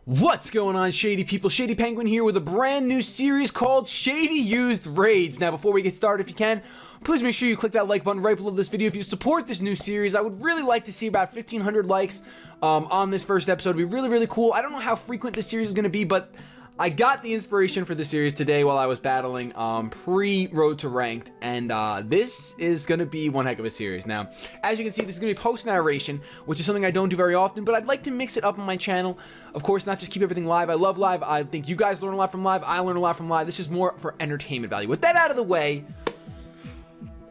What's going on, Shady people? ShadyPenguinn here with a brand new series called Shady Used Raids. Now, before we get started, if you can, please make sure you click that like button right below this video if you support this new series. I would really like to see about 1,500 likes on this first episode. It'd be really, really cool. I don't know how frequent this series is going to be, but I got the inspiration for the series today while I was battling pre-Road to Ranked, and this is going to be one heck of a series. Now, as you can see, this is going to be post-narration, which is something I don't do very often, but I'd like to mix it up on my channel. Of course, not just keep everything live. I love live. I think you guys learn a lot from live. I learn a lot from live. This is more for entertainment value. With that out of the way,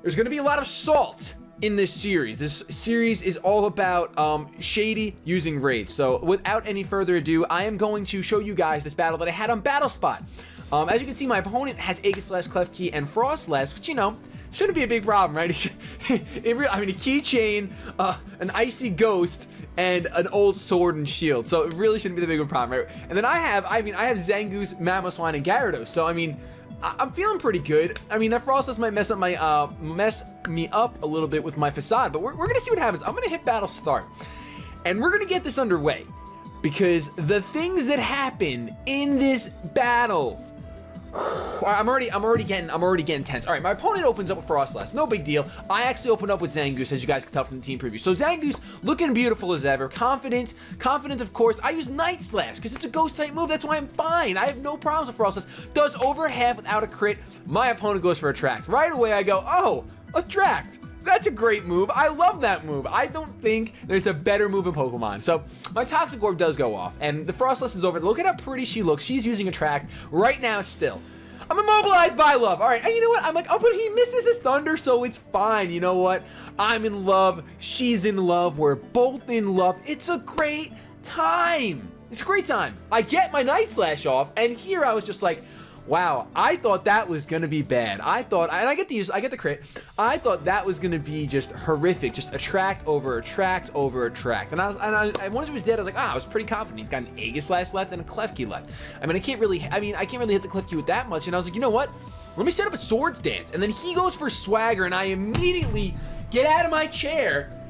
there's going to be a lot of salt in this series. This series is all about Shady using raids. So without any further ado, I am going to show you guys this battle that I had on BattleSpot. As you can see, my opponent has Aegis/, Klefki, and Frost/, which, you know, shouldn't be a big problem, right? I mean, a keychain, an icy ghost, and an old sword and shield. So it really shouldn't be the big problem, right? And then I have Zangoose, Mamoswine, and Gyarados. So, I mean, I'm feeling pretty good. I mean, that Frostless might mess me up a little bit with my facade, but we're gonna see what happens. I'm gonna hit battle start, and we're gonna get this underway because the things that happen in this battle. I'm already getting tense. All right, my opponent opens up with Frostless. No big deal. I actually opened up with Zangoose, as you guys can tell from the team preview. So Zangoose looking beautiful as ever. Confident, of course. I use Night Slash because it's a ghost type move. That's why I'm fine. I have no problems with Frostless. Does over half without a crit. My opponent goes for Attract. Right away, I go, oh, Attract. That's a great move. I love that move. I don't think there's a better move in Pokemon. So my Toxic Orb does go off, and the Frostless is over. Look at how pretty she looks. She's using Attract right now still. I'm immobilized by love. All right, and you know what? I'm like, oh, but he misses his thunder, so it's fine. You know what? I'm in love. She's in love. We're both in love. It's a great time. It's a great time. I get my Night Slash off, and here I was just like, wow, I thought that was gonna be bad. I thought, and I get the crit. I thought that was gonna be just horrific, just Attract over Attract over Attract. And once it was dead, I was like, I was pretty confident. He's got an Aegis/, left and a Klefki left. I mean, I can't really hit the Klefki with that much. And I was like, you know what? Let me set up a Swords Dance. And then he goes for Swagger, and I immediately get out of my chair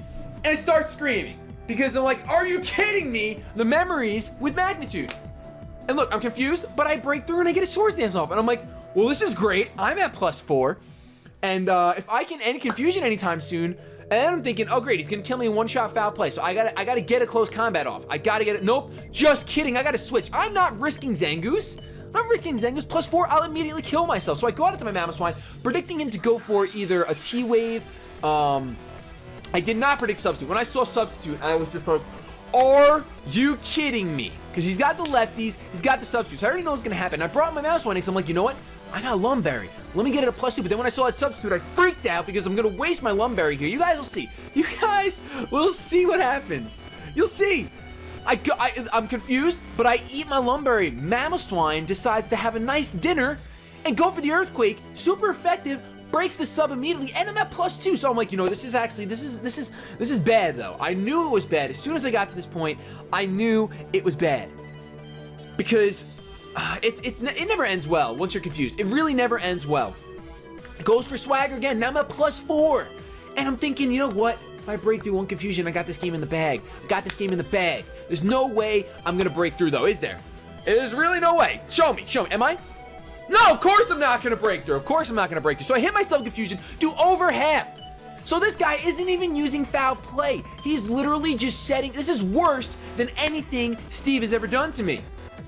and start screaming because I'm like, are you kidding me? The memories with magnitude. And look, I'm confused, but I break through and I get a Swords Dance off. And I'm like, well, this is great. I'm at +4. And if I can end confusion anytime soon, and I'm thinking, oh, great, he's going to kill me in one-shot foul play. So I gotta get a close combat off. I gotta get it. Nope, just kidding. I gotta switch. I'm not risking Zangoose. I'm not risking Zangoose. +4, I'll immediately kill myself. So I go out into my Mamoswine, predicting him to go for either a T-Wave. I did not predict Substitute. When I saw Substitute, I was just like, are you kidding me? Because he's got the lefties, he's got the substitutes. I already know what's going to happen. I brought my mouse one because I'm like, you know what? I got a Lumberry. Let me get it a +2. But then when I saw that substitute, I freaked out because I'm going to waste my Lumberry here. You guys will see. You guys will see what happens. You'll see. I'm confused, but I eat my Lumberry. Mamoswine decides to have a nice dinner and go for the Earthquake. Super effective. Breaks the sub immediately, and I'm at +2. So I'm like, you know, this is bad though. I knew it was bad. As soon as I got to this point, I knew it was bad. Because it never ends well once you're confused. It really never ends well. It goes for Swagger again. Now I'm at +4. And I'm thinking, you know what? If I break through one confusion, I got this game in the bag. I got this game in the bag. There's no way I'm gonna break through though, is there? There's really no way. Show me. Am I? No, of course I'm not going to break through. Of course I'm not going to break through. So I hit myself confusion, do over half. So this guy isn't even using foul play. He's literally just setting. This is worse than anything Steve has ever done to me.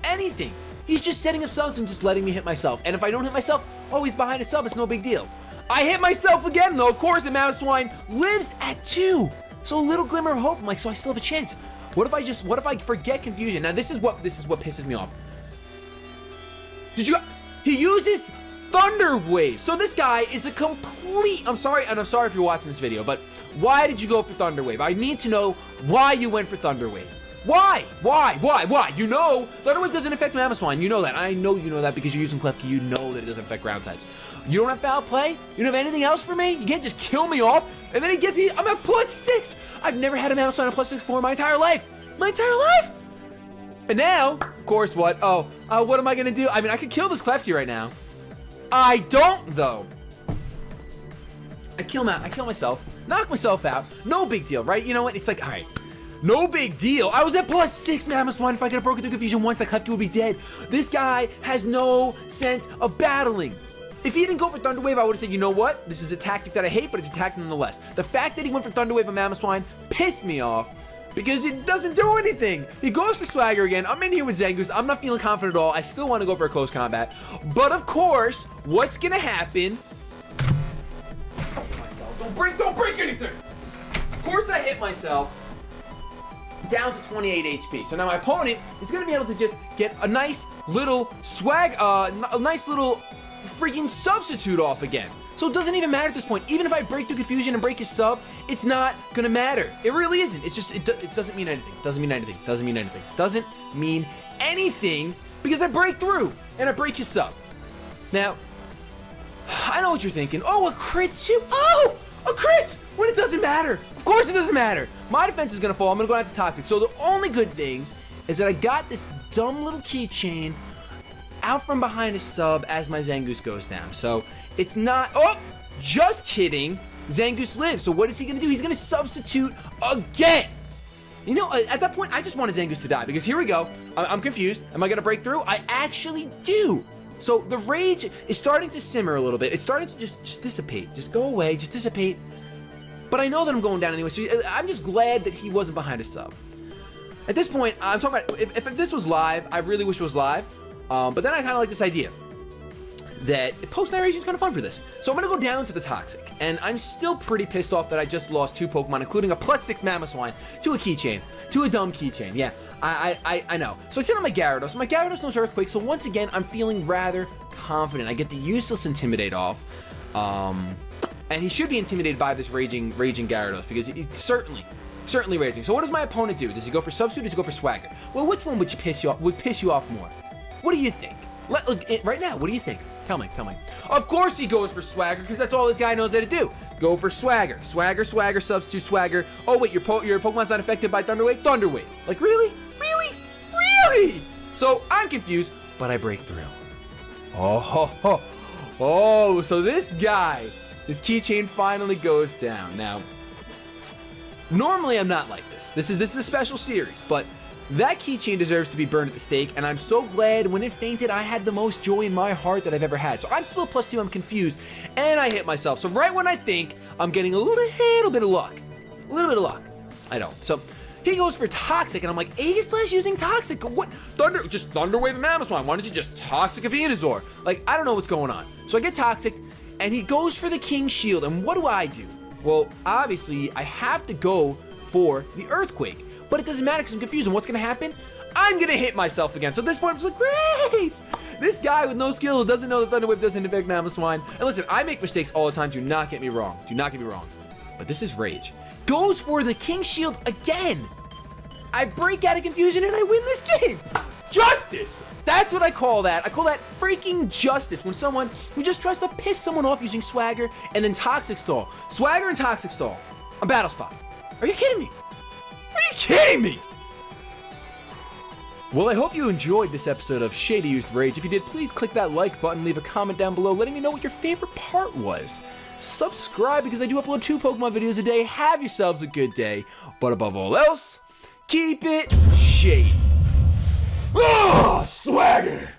Anything. He's just setting up subs and just letting me hit myself. And if I don't hit myself, oh, he's behind a sub. It's no big deal. I hit myself again, though. Of course, and Mamoswine lives at 2. So a little glimmer of hope. I'm like, so I still have a chance. What if I forget confusion? Now, this is what pisses me off. He uses Thunder Wave. So this guy is a complete, I'm sorry if you're watching this video, but why did you go for Thunder Wave? I need to know why you went for Thunder Wave. Why? You know, Thunder Wave doesn't affect Mamoswine. You know that. I know you know that because you're using Klefki. You know that it doesn't affect ground types. You don't have foul play? You don't have anything else for me? You can't just kill me off, and then he gets me, I'm at +6. I've never had a Mamoswine at +6 for my entire life. And now, of course, what? What am I gonna do? I mean, I could kill this Klefki right now. I don't, though. I kill myself, knock myself out. No big deal, right? You know what? It's like, all right, No big deal. I was at +6 Mammoth Swine. If I could have broken through confusion once, that Klefki would be dead. This guy has no sense of battling. If he didn't go for Thunder Wave, I would have said, you know what? This is a tactic that I hate, but it's a tactic nonetheless. The fact that he went for Thunder Wave on Mammoth Swine pissed me off because it doesn't do anything. He goes for Swagger again. I'm in here with Zangoose. I'm not feeling confident at all. I still want to go for a close combat. But of course, what's going to happen? Don't break anything. Of course I hit myself. Down to 28 HP. So now my opponent is going to be able to just get a nice little a nice little freaking substitute off again. So it doesn't even matter at this point. Even if I break through confusion and break his sub, it's not going to matter. It really isn't. It's just, it doesn't mean anything. Doesn't mean anything. Doesn't mean anything. Doesn't mean anything because I break through and I break his sub. Now, I know what you're thinking. Oh, a crit too. Oh, a crit when it doesn't matter. Of course it doesn't matter. My defense is going to fall. I'm going to go down to Toxic. So the only good thing is that I got this dumb little keychain out from behind his sub as my Zangoose goes down. So it's not, oh, just kidding. Zangoose lives. So what is he going to do? He's going to substitute again. You know, at that point, I just wanted Zangoose to die because here we go. I'm confused. Am I going to break through? I actually do. So the rage is starting to simmer a little bit. It's starting to just dissipate. Just go away. Just dissipate. But I know that I'm going down anyway. So I'm just glad that he wasn't behind his sub. At this point, I'm talking about if this was live, I really wish it was live. But then I kind of like this idea that post-narration is kind of fun for this. So I'm going to go down to the Toxic. And I'm still pretty pissed off that I just lost 2 Pokemon, including a +6 Mammoth Swine, to a keychain. To a dumb keychain. Yeah, I know. So I sit on my Gyarados. My Gyarados knows Earthquake. So once again, I'm feeling rather confident. I get the useless Intimidate off. And he should be intimidated by this raging Gyarados because he's certainly raging. So what does my opponent do? Does he go for Substitute or does he go for Swagger? Well, which one would piss you off more? What do you think? Look, right now, what do you think? Tell me. Of course he goes for Swagger because that's all this guy knows how to do. Go for Swagger. Swagger, Substitute, Swagger. Oh, wait, your Pokemon's not affected by Thunder Wave? Thunder Wave. Like, really? So I'm confused, but I break through. Oh, so this guy, his keychain finally goes down. Now, normally I'm not like this. This is a special series, but that keychain deserves to be burned at the stake, and I'm so glad when it fainted, I had the most joy in my heart that I've ever had. So I'm still a +2, I'm confused, and I hit myself. So right when I think I'm getting a little bit of luck. I don't. So he goes for Toxic, and I'm like, Aegislash using Toxic? What? Just Thunder Wave and Mammoth Swine. Why don't you just Toxic a Venusaur? Like, I don't know what's going on. So I get Toxic, and he goes for the King Shield, and what do? Well, obviously, I have to go for the Earthquake. But it doesn't matter because I'm confused. And what's going to happen? I'm going to hit myself again. So at this point, I'm just like, great! This guy with no skill who doesn't know that Thunder Wave doesn't affect Mammoth Swine. And listen, I make mistakes all the time. Do not get me wrong. But this is rage. Goes for the King Shield again. I break out of confusion and I win this game. Justice! That's what I call that. I call that freaking justice. When someone who just tries to piss someone off using Swagger and then Toxic Stall. Swagger and Toxic Stall on Battle Spot. Are you kidding me? Well, I hope you enjoyed this episode of Shady Used Rage. If you did, please click that like button, leave a comment down below letting me know what your favorite part was. Subscribe because I do upload 2 Pokemon videos a day. Have yourselves a good day. But above all else, keep it shady. Oh, Swagger!